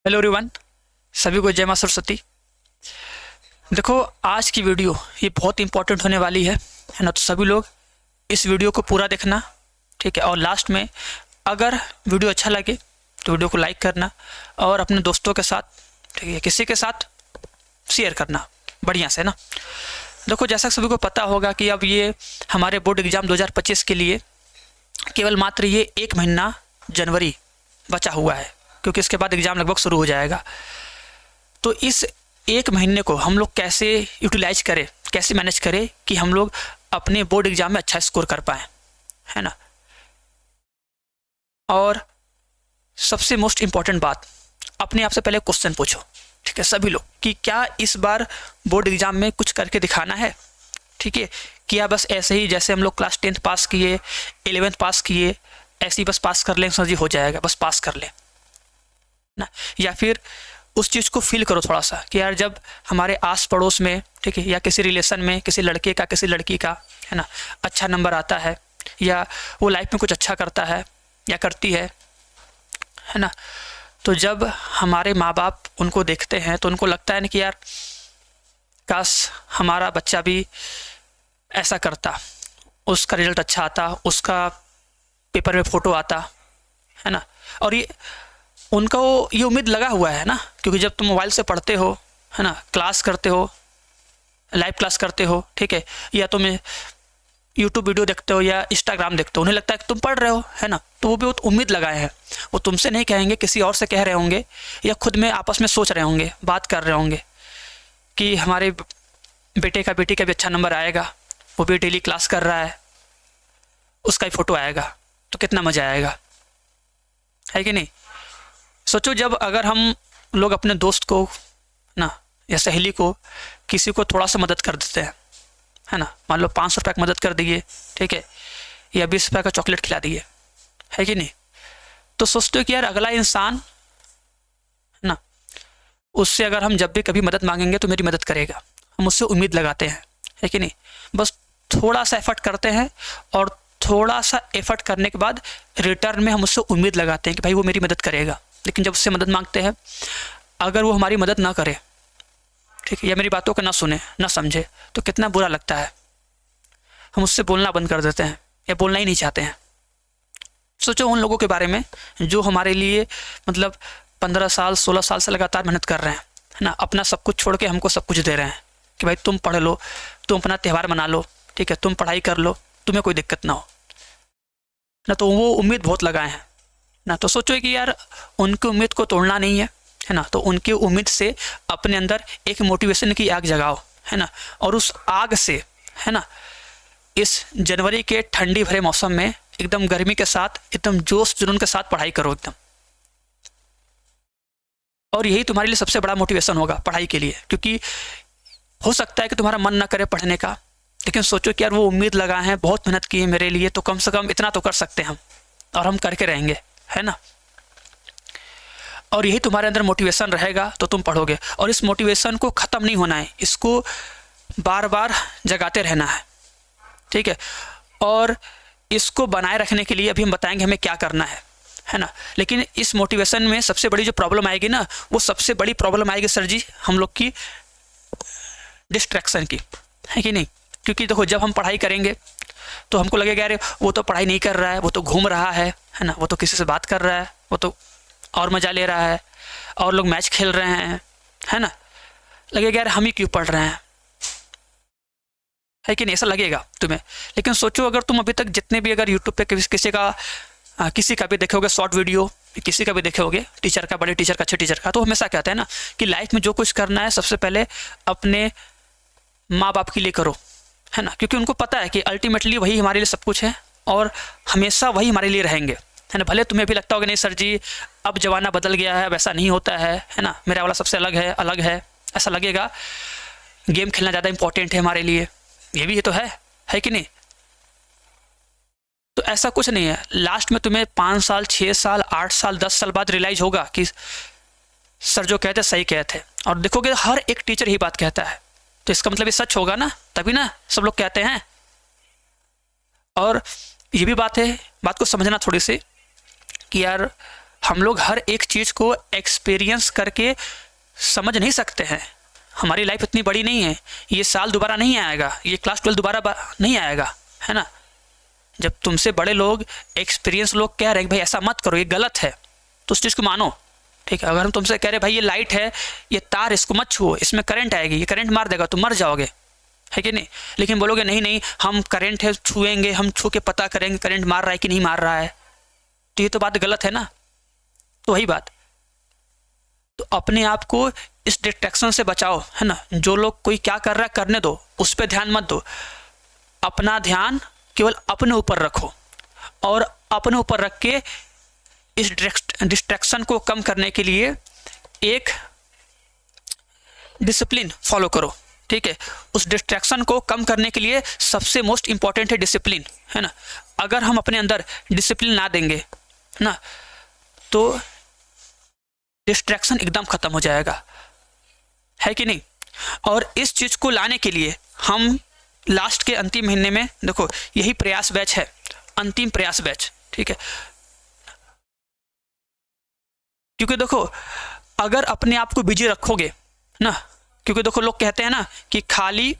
Hello everyone, सभी को जय मां सरस्वती। देखो, आज की वीडियो ये बहुत इंपॉर्टेंट होने वाली है ना। तो सभी लोग इस वीडियो को पूरा देखना, ठीक है। और लास्ट में अगर वीडियो अच्छा लगे तो वीडियो को लाइक करना और अपने दोस्तों के साथ, ठीक है, किसी के साथ शेयर करना बढ़िया से ना। देखो, जैसा सभी को पता होगा कि अब ये हमारे बोर्ड एग्ज़ाम 2025 के लिए केवल मात्र ये 1 महीना जनवरी बचा हुआ है, क्योंकि इसके बाद एग्ज़ाम लगभग शुरू हो जाएगा। तो इस 1 महीने को हम लोग कैसे यूटिलाइज करें, कैसे मैनेज करें कि हम लोग अपने बोर्ड एग्ज़ाम में अच्छा स्कोर कर पाएँ, है ना। और सबसे मोस्ट इम्पॉर्टेंट बात, अपने आप से पहले क्वेश्चन पूछो, ठीक है, सभी लोग, कि क्या इस बार बोर्ड एग्ज़ाम में कुछ करके दिखाना है, ठीक है। क्या बस ऐसे ही जैसे हम लोग क्लास 10th पास किए, 11th पास किए, ऐसे ही बस पास कर लें, सर जी हो जाएगा, बस पास कर लें ना। या फिर उस चीज़ को फील करो थोड़ा सा कि यार जब हमारे आस पड़ोस में, ठीक है, या किसी रिलेशन में किसी लड़के का किसी लड़की का, है ना, अच्छा नंबर आता है या वो लाइफ में कुछ अच्छा करता है या करती है ना, तो जब हमारे माँ बाप उनको देखते हैं तो उनको लगता है ना कि यार काश हमारा बच्चा भी ऐसा करता, उसका रिजल्ट अच्छा आता, उसका पेपर में फ़ोटो आता, है ना। और ये उनको ये उम्मीद लगा हुआ है ना, क्योंकि जब तुम मोबाइल से पढ़ते हो, है ना, क्लास करते हो, लाइव क्लास करते हो, ठीक है, या तुम यूट्यूब वीडियो देखते हो या इंस्टाग्राम देखते हो, उन्हें लगता है कि तुम पढ़ रहे हो, है ना। तो वो भी बहुत उम्मीद लगाए हैं, वो तुमसे नहीं कहेंगे, किसी और से कह रहे होंगे या खुद में आपस में सोच रहे होंगे, बात कर रहे होंगे कि हमारे बेटे का बेटी का भी अच्छा नंबर आएगा, वो भी डेली क्लास कर रहा है, उसका ही फ़ोटो आएगा तो कितना मज़ा आएगा, है कि नहीं। सोचो, जब अगर हम लोग अपने दोस्त को ना या सहेली को किसी को थोड़ा सा मदद कर देते हैं, है ना, मान लो 500 रुपये की मदद कर दिए, ठीक है, या 20 रुपये का चॉकलेट खिला दिए, है कि नहीं, तो सोचते हो कि यार अगला इंसान ना, उससे अगर हम जब भी कभी मदद मांगेंगे तो मेरी मदद करेगा, हम उससे उम्मीद लगाते हैं, है कि नहीं। बस थोड़ा सा एफर्ट करते हैं और थोड़ा सा एफर्ट करने के बाद रिटर्न में हम उससे उम्मीद लगाते हैं कि भाई वो मेरी मदद करेगा। लेकिन जब उससे मदद मांगते हैं, अगर वो हमारी मदद ना करे, ठीक है, या मेरी बातों को ना सुने ना समझे, तो कितना बुरा लगता है। हम उससे बोलना बंद कर देते हैं या बोलना ही नहीं चाहते हैं। सोचो उन लोगों के बारे में जो हमारे लिए मतलब 15 साल 16 साल से लगातार मेहनत कर रहे हैं, है ना, अपना सब कुछ छोड़ के हमको सब कुछ दे रहे हैं कि भाई तुम पढ़ लो, तुम अपना त्यौहार मना लो, ठीक है, तुम पढ़ाई कर लो, तुम्हें कोई दिक्कत ना हो ना। तो वो उम्मीद बहुत लगाए हैं ना। तो सोचो कि यार उनकी उम्मीद को तोड़ना नहीं है ना। तो उनकी उम्मीद से अपने अंदर एक मोटिवेशन की आग जगाओ, है ना, और उस आग से, है ना, इस जनवरी के ठंडी भरे मौसम में एकदम गर्मी के साथ एकदम जोश जुनून के साथ पढ़ाई करो एकदम। और यही तुम्हारे लिए सबसे बड़ा मोटिवेशन होगा पढ़ाई के लिए, क्योंकि हो सकता है कि तुम्हारा मन ना करे पढ़ने का, लेकिन सोचो कि यार वो उम्मीद लगाए हैं, बहुत मेहनत की है मेरे लिए, तो कम से कम इतना तो कर सकते हैं हम, और हम करके रहेंगे, है ना। और यही तुम्हारे अंदर मोटिवेशन रहेगा तो तुम पढ़ोगे। और इस मोटिवेशन को ख़त्म नहीं होना है, इसको बार बार जगाते रहना है, ठीक है। और इसको बनाए रखने के लिए अभी हम बताएंगे हमें क्या करना है ना। लेकिन इस मोटिवेशन में सबसे बड़ी जो प्रॉब्लम आएगी ना, वो सबसे बड़ी प्रॉब्लम आएगी सर जी हम लोग की डिस्ट्रैक्शन की, है कि नहीं। क्योंकि देखो, जब हम पढ़ाई करेंगे तो हमको लगेगा यार वो तो पढ़ाई नहीं कर रहा है, वो तो घूम रहा है ना, वो तो किसी से बात कर रहा है, वो तो और मज़ा ले रहा है, और लोग मैच खेल रहे हैं, है ना। लगेगा यार हम ही क्यों पढ़ रहे हैं, है कि नहीं, ऐसा लगेगा तुम्हें। लेकिन सोचो, अगर तुम अभी तक जितने भी अगर यूट्यूब पे किसी का भी देखोगे शॉर्ट वीडियो, किसी का भी देखोगे, टीचर का, बड़े टीचर का, अच्छे टीचर का, तो हमेशा कहते हैं ना कि लाइफ में जो कुछ करना है सबसे पहले अपने माँ बाप के लिए करो, है ना। क्योंकि उनको पता है कि अल्टीमेटली वही हमारे लिए सब कुछ है और हमेशा वही हमारे लिए रहेंगे, है ना। भले तुम्हें भी लगता होगा नहीं सर जी अब ज़माना बदल गया है, अब ऐसा नहीं होता है ना, मेरा वाला सबसे अलग है, ऐसा लगेगा, गेम खेलना ज़्यादा इंपॉर्टेंट है हमारे लिए, ये भी तो है कि नहीं। तो ऐसा कुछ नहीं है। लास्ट में तुम्हें 5 साल 6 साल 8 साल 10 साल बाद रियलाइज़ होगा कि सर जो कहते सही कहते। और देखोगे हर एक टीचर ही बात कहता है, तो इसका मतलब ये सच होगा ना, तभी ना सब लोग कहते हैं। और ये भी बात है, बात को समझना थोड़ी सी कि यार हम लोग हर एक चीज़ को एक्सपीरियंस करके समझ नहीं सकते हैं। हमारी लाइफ इतनी बड़ी नहीं है, ये साल दोबारा नहीं आएगा, ये क्लास 12 दोबारा नहीं आएगा, है ना। जब तुमसे बड़े लोग, एक्सपीरियंस लोग कह रहे हैं भाई ऐसा मत करो, ये गलत है, तो उस चीज़ को मानो, ठीक है। अगर हम तुमसे कह रहे भाई ये लाइट है, ये तार, इसको मत छुओ, इसमें करंट आएगी, ये करंट मार देगा, तुम मर जाओगे, है कि नहीं। लेकिन बोलोगे नहीं नहीं, हम करंट है छुएंगे, हम छू के पता करेंगे करंट मार रहा है कि नहीं मार रहा है, तो ये तो बात गलत है ना। तो वही बात, तो अपने आप को इस डिस्ट्रैक्शन से बचाओ, है ना। जो लोग कोई क्या कर रहा है करने दो, उस पर ध्यान मत दो, अपना ध्यान केवल अपने ऊपर रखो, और अपने ऊपर रख के इस डिस्ट्रैक्शन को कम करने के लिए एक डिसिप्लिन फॉलो करो, ठीक है। उस डिस्ट्रैक्शन को कम करने के लिए सबसे मोस्ट इंपॉर्टेंट है डिसिप्लिन, है ना। अगर हम अपने अंदर डिसिप्लिन ना देंगे, है ना, तो डिस्ट्रैक्शन एकदम खत्म हो जाएगा, है कि नहीं। और इस चीज को लाने के लिए हम लास्ट के अंतिम महीने में, देखो यही प्रयास बैच है, अंतिम प्रयास बैच, ठीक है। क्योंकि देखो अगर अपने आप को बिजी रखोगे ना, क्योंकि देखो लोग कहते हैं ना कि खाली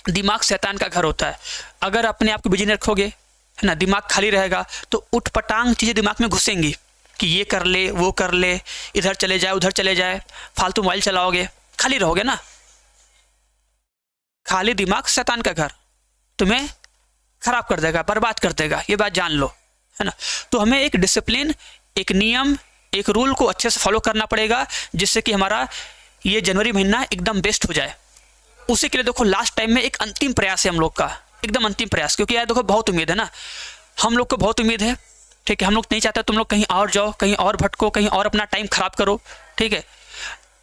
दिमाग शैतान का घर होता है। अगर अपने आप को बिजी नहीं रखोगे, है ना, दिमाग खाली रहेगा, तो उठपटांग चीजें दिमाग में घुसेंगी कि ये कर ले, वो कर ले, इधर चले जाए, उधर चले जाए, फालतू मोबाइल चलाओगे, खाली रहोगे ना। खाली दिमाग शैतान का घर, तुम्हें खराब कर देगा, बर्बाद कर देगा, ये बात जान लो, है ना। तो हमें एक डिसिप्लिन, एक नियम, एक रूल को अच्छे से फॉलो करना पड़ेगा, जिससे कि हमारा ये जनवरी महीना एकदम बेस्ट हो जाए। उसी के लिए देखो लास्ट टाइम में एक अंतिम प्रयास है हम लोग का, एकदम अंतिम प्रयास, क्योंकि यार देखो बहुत उम्मीद है ना, हम लोग को बहुत उम्मीद है, ठीक है। हम लोग नहीं चाहते तुम लोग कहीं और जाओ, कहीं और भटको, कहीं और अपना टाइम खराब करो, ठीक है।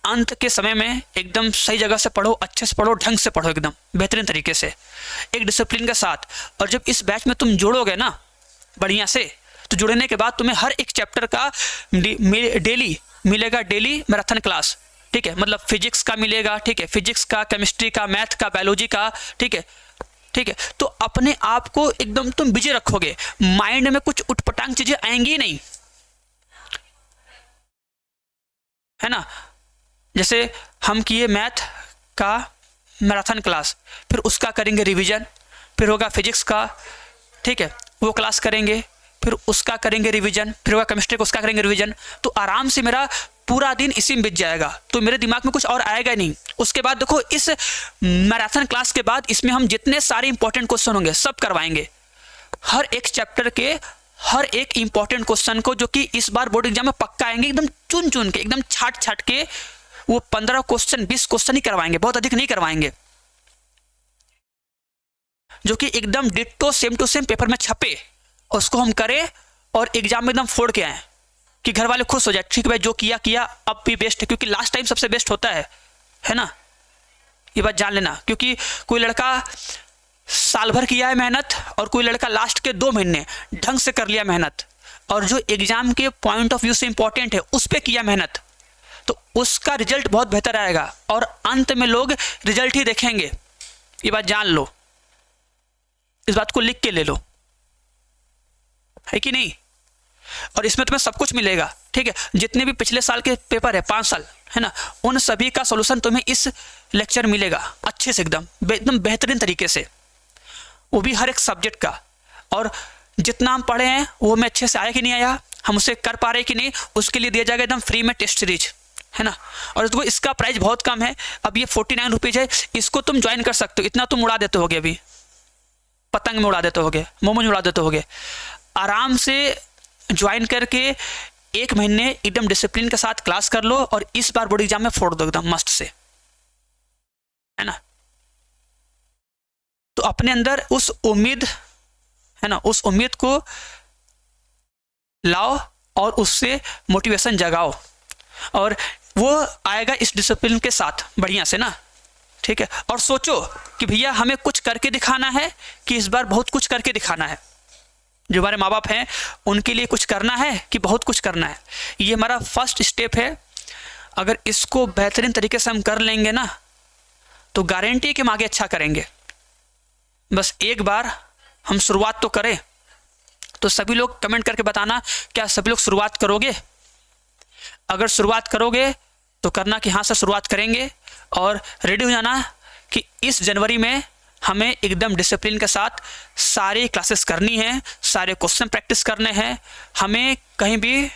अंत के समय में एकदम सही जगह से पढ़ो, अच्छे से पढ़ो, ढंग से पढ़ो, एकदम बेहतरीन तरीके से, एक डिसिप्लिन के साथ। और जब इस बैच में तुम जुड़ोगे ना बढ़िया से, तो जुड़ने के बाद तुम्हें हर एक चैप्टर का डेली मिलेगा, डेली मैराथन क्लास, ठीक है। मतलब फिजिक्स का मिलेगा, ठीक है, फिजिक्स का, केमिस्ट्री का, मैथ का, बायोलॉजी का, ठीक है, ठीक है। तो अपने आप को एकदम तुम बिजी रखोगे, माइंड में कुछ उटपटांग चीजें आएंगी नहीं, है ना। जैसे हम किए मैथ का मैराथन क्लास, फिर उसका करेंगे रिवीजन, फिर होगा फिजिक्स का, ठीक है, वो क्लास करेंगे, फिर उसका करेंगे रिवीजन, फिर होगा केमिस्ट्री का, उसका करेंगे रिवीजन। तो आराम से मेरा पूरा दिन इसी में बीत जाएगा, तो मेरे दिमाग में कुछ और आएगा नहीं। उसके बाद देखो इस मैराथन क्लास के बाद इसमें हम जितने सारे इंपॉर्टेंट क्वेश्चन होंगे सब करवाएंगे, हर एक चैप्टर के हर एक इंपॉर्टेंट क्वेश्चन को, जो कि इस बार बोर्ड एग्जाम में पक्का आएंगे, एकदम चुन चुन के, एकदम छाट छाट के, वो 15 क्वेश्चन 20 क्वेश्चन ही करवाएंगे, बहुत अधिक नहीं करवाएंगे, जो कि एकदम ditto same to same paper में छपे, उसको हम करें और एग्जाम में एकदम फोड़ के आए कि घर वाले खुश हो जाए, ठीक है भाई जो किया किया, अब भी बेस्ट है, क्योंकि लास्ट टाइम सबसे बेस्ट होता है ना। ये बात जान लेना, क्योंकि कोई लड़का साल भर किया है मेहनत, और कोई लड़का लास्ट के 2 महीने ढंग से कर लिया मेहनत, और जो एग्जाम के पॉइंट ऑफ व्यू से इंपॉर्टेंट है उस पर किया मेहनत, तो उसका रिजल्ट बहुत बेहतर आएगा, और अंत में लोग रिजल्ट ही देखेंगे। ये बात जान लो, इस बात को लिख के ले लो, है कि नहीं। और इसमें तुम्हें सब कुछ मिलेगा, ठीक है। जितने भी पिछले साल के पेपर है 5 साल, है ना, उन सभी का सॉल्यूशन तुम्हें इस लेक्चर मिलेगा, अच्छे से एकदम बेहतरीन तरीके से, वो भी हर एक सब्जेक्ट का। और जितना हम पढ़े हैं वो हमें अच्छे से आया कि नहीं आया, हम उसे कर पा रहे कि नहीं, उसके लिए दिया जाएगा एकदम फ्री में टेस्ट सीरीज, है ना। और इसको इसका प्राइस बहुत कम है, अब ये 49 रुपीज़ है, इसको तुम ज्वाइन कर सकते हो। इतना तुम उड़ा देते होगे, अभी पतंग में उड़ा देते होगे, मोमो में उड़ा देते होगे, आराम से ज्वाइन करके 1 महीने एकदम डिसिप्लिन के साथ क्लास कर लो, और इस बार बोर्ड एग्जाम में फोड़ दो एकदम मस्त से, है ना। तो अपने अंदर उस उम्मीद, है ना, उस उम्मीद को लाओ और उससे मोटिवेशन जगाओ, और वो आएगा इस डिसिप्लिन के साथ बढ़िया से ना, ठीक है। और सोचो कि भैया हमें कुछ करके दिखाना है, कि इस बार बहुत कुछ करके दिखाना है। जो हमारे माँ बाप हैं उनके लिए कुछ करना है कि बहुत कुछ करना है, ये हमारा फर्स्ट स्टेप है। अगर इसको बेहतरीन तरीके से हम कर लेंगे ना, तो गारंटी है कि हम आगे अच्छा करेंगे। बस एक बार हम शुरुआत तो करें। तो सभी लोग कमेंट करके बताना, क्या सभी लोग शुरुआत करोगे? अगर शुरुआत करोगे तो करना कि हाँ सर शुरुआत करेंगे, और रेडी हो जाना कि इस जनवरी में हमें एकदम डिसिप्लिन के साथ सारी क्लासेस करनी है, सारे क्वेश्चन प्रैक्टिस करने हैं, हमें कहीं भी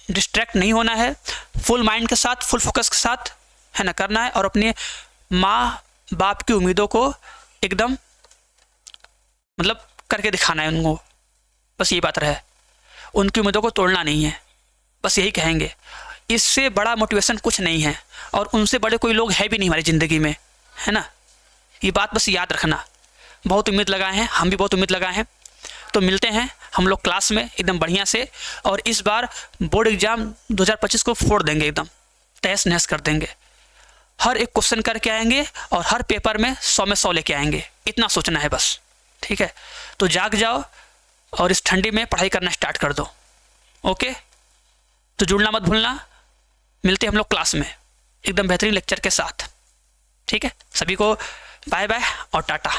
डिस्ट्रैक्ट नहीं होना है, फुल माइंड के साथ, फुल फोकस के साथ है ना करना है, और अपने माँ बाप की उम्मीदों को एकदम मतलब करके दिखाना है उनको। बस ये बात रहे, उनकी उम्मीदों को तोड़ना नहीं है, बस यही कहेंगे। इससे बड़ा मोटिवेशन कुछ नहीं है, और उनसे बड़े कोई लोग है भी नहीं हमारी ज़िंदगी में, है ना। ये बात बस याद रखना। बहुत उम्मीद लगाए हैं, हम भी बहुत उम्मीद लगाए हैं। तो मिलते हैं हम लोग क्लास में एकदम बढ़िया से, और इस बार बोर्ड एग्ज़ाम 2025 को फोड़ देंगे, एकदम तहस नहस कर देंगे। हर एक क्वेश्चन करके आएंगे और हर पेपर में 100 में 100 लेके आएंगे, इतना सोचना है बस, ठीक है। तो जाग जाओ और इस ठंडी में पढ़ाई करना स्टार्ट कर दो। ओके, तो जुड़ना मत भूलना। मिलते हैं हम लोग क्लास में एकदम बेहतरीन लेक्चर के साथ, ठीक है। सभी को बाय बाय और टाटा।